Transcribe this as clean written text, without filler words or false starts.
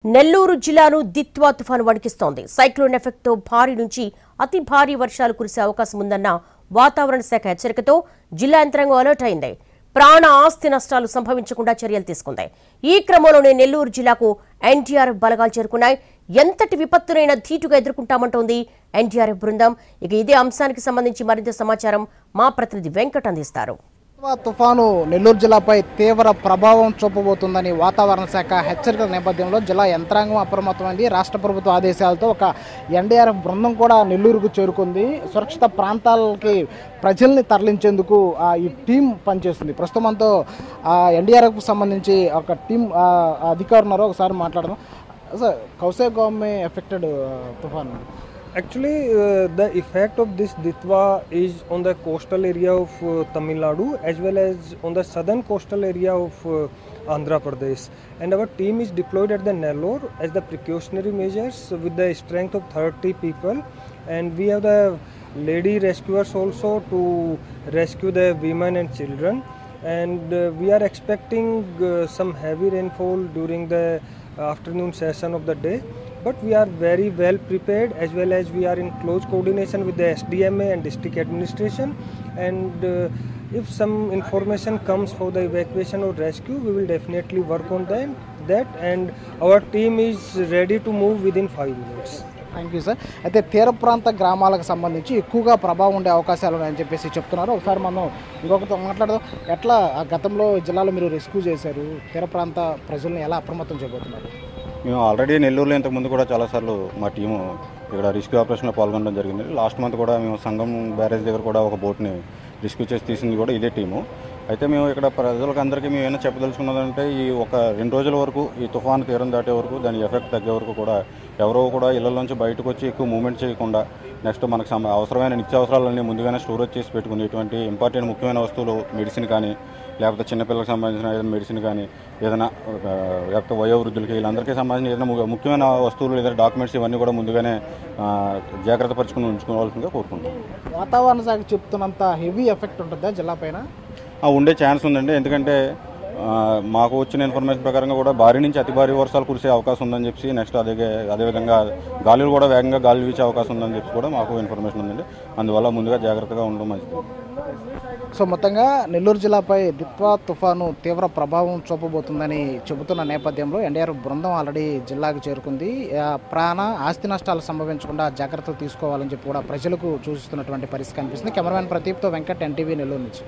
నెల్లూరు జిల్లాను దిత్వా తుఫాను వణికిస్తోంది. Cyclone effect తో భారీ నుంచి అతి భారీ వర్షాలు కురిసే అవకాశం ఉందన్న వాతావరణ శాఖ హెచ్చరికతో జిల్లా యంత్రాంగం అలర్ట్ అయింది. ప్రాణ ఆస్తి నష్టాలు సంభవించకుండా చర్యలు తీసుకుంది. ఈ క్రమంలోనే నెల్లూరు జిల్లాకు ఎన్డీఆర్ఎఫ్ బలగాలు చేరుకున్నాయి. ఎంతటి విపత్తునైనా ధీటుగా ఎదుర్కొంటామంటోంది ఎన్డీఆర్ఎఫ్ బృందం. ఇక ఇదే అంశానికి సంబంధించి మరింత సమాచారం మా ప్రతినిధి వెంకట్ అందిస్తారు. తుఫాను నెల్లూరు జిల్లాపై తీవ్ర ప్రభావం చూపబోతుందని వాతావరణ శాఖ హెచ్చరికల నేపథ్యంలో జిల్లా యంత్రాంగం అప్రమత్తమైంది. రాష్ట్ర ప్రభుత్వ ఆదేశాలతో ఒక ఎన్డీఆర్ఎఫ్ బృందం కూడా నెల్లూరుకు చేరుకుంది. సురక్షిత ప్రాంతాలకి ప్రజల్ని తరలించేందుకు ఈ టీం పనిచేస్తుంది. ప్రస్తుతం మనతో ఎన్డీఆర్ఎఫ్కు సంబంధించి ఒక టీం అధికారులు ఉన్నారు. ఒకసారి మాట్లాడదాం. సార్, కౌసే గావ్ మే ఎఫెక్టెడ్ తుఫాన్. Actually, the effect of this Ditwa is on the coastal area of Tamil Nadu as well as on the southern coastal area of Andhra Pradesh. And our team is deployed at the Nellore as the precautionary measures with the strength of 30 people. And we have the lady rescuers also to rescue the women and children. And we are expecting some heavy rainfall during the afternoon session of the day. But we are very well prepared as well as we are in close coordination with the SDMA and district administration, and if some information comes for the evacuation or rescue, we will definitely work on that and our team is ready to move within 5 minutes. Thank you sir. అయితే తీర ప్రాంత గ్రామాలకు సంబంధించి ఎక్కువగా ప్రభావం ఉండే అవకాశాలు ఉన్నాయని చెప్పేసి చెప్తున్నారు. ఒకసారి మనం ఇంకొకరితో మాట్లాడదాం. ఎట్లా గతంలో జిల్లాలో మీరు రెస్క్యూ చేశారు, తీర ప్రాంత ప్రజల్ని ఎలా అప్రమత్తం చేయబోతున్నారు? మేము ఆల్రెడీ నెల్లూరులో ఇంతకుముందు కూడా చాలాసార్లు మా టీము ఇక్కడ రెస్క్యూ ఆపరేషన్లో పాల్గొనడం జరిగింది. లాస్ట్ మంత్ కూడా మేము సంగం బ్యారేజ్ దగ్గర కూడా ఒక బోట్ని రెస్క్యూ చేసి తీసింది కూడా ఇదే టీము. అయితే మేము ఇక్కడ ప్రజలకు అందరికీ మేము ఏమైనా చెప్పదలుచుకున్నదంటే ఈ ఒక 2 రోజుల వరకు ఈ తుఫాను తీరం దాటే వరకు దాని ఎఫెక్ట్ తగ్గే వరకు కూడా ఎవరో కూడా ఇళ్లలోంచి బయటకు వచ్చి ఎక్కువ మూవ్మెంట్ చేయకుండా నెక్స్ట్ మనకు అవసరమైన నిత్యావసరాలన్నీ ముందుగానే స్టోరేజ్ చేసి పెట్టుకుని ఇటువంటి ఇంపార్టెంట్ ముఖ్యమైన వస్తువులు మెడిసిన్ కానీ లేకపోతే చిన్నపిల్లలకు సంబంధించిన ఏదైనా మెడిసిన్ కానీ ఏదైనా లేకపోతే వయోవృద్ధులకి వీళ్ళందరికీ సంబంధించిన ఏదైనా ముఖ్యమైన వస్తువులు లేదా డాక్యుమెంట్స్ ఇవన్నీ కూడా ముందుగానే జాగ్రత్త పరుచుకుని ఉంచుకోవాల్సిందిగా కోరుకుంటాం. వాతావరణ శాఖ చెప్తున్నంత హెవీ ఎఫెక్ట్ ఉంటుందా జిల్లా పైన? ఉండే ఛాన్స్ ఉందండి. ఎందుకంటే మాకు వచ్చిన ఇన్ఫర్మేషన్ ప్రకారంగా కూడా భారీ నుంచి అతి భారీ వర్షాలు కురిసే అవకాశం ఉందని చెప్పి నెక్స్ట్ అదేవిధంగా గాలులు కూడా వేగంగా గాలి వీచే అవకాశం ఉందని చెప్పి కూడా మాకు ఇన్ఫర్మేషన్ ఉందండి. అందువల్ల ముందుగా జాగ్రత్తగా ఉండడం మంచిది. సో మొత్తంగా నెల్లూరు జిల్లాపై దిత్వా తుఫాను తీవ్ర ప్రభావం చూపబోతుందని చెబుతున్న నేపథ్యంలో ఎన్డీఆర్ఎఫ్ బృందం ఆల్రెడీ జిల్లాకు చేరుకుంది. ప్రాణ ఆస్తి నష్టాలు సంభవించకుండా జాగ్రత్తలు తీసుకోవాలని చెప్పి కూడా ప్రజలకు సూచిస్తున్నటువంటి పరిస్థితి కనిపిస్తుంది. కెమెరామెన్ ప్రదీప్తో వెంకట్, ఎన్టీవీ నెల్లూరు నుంచి.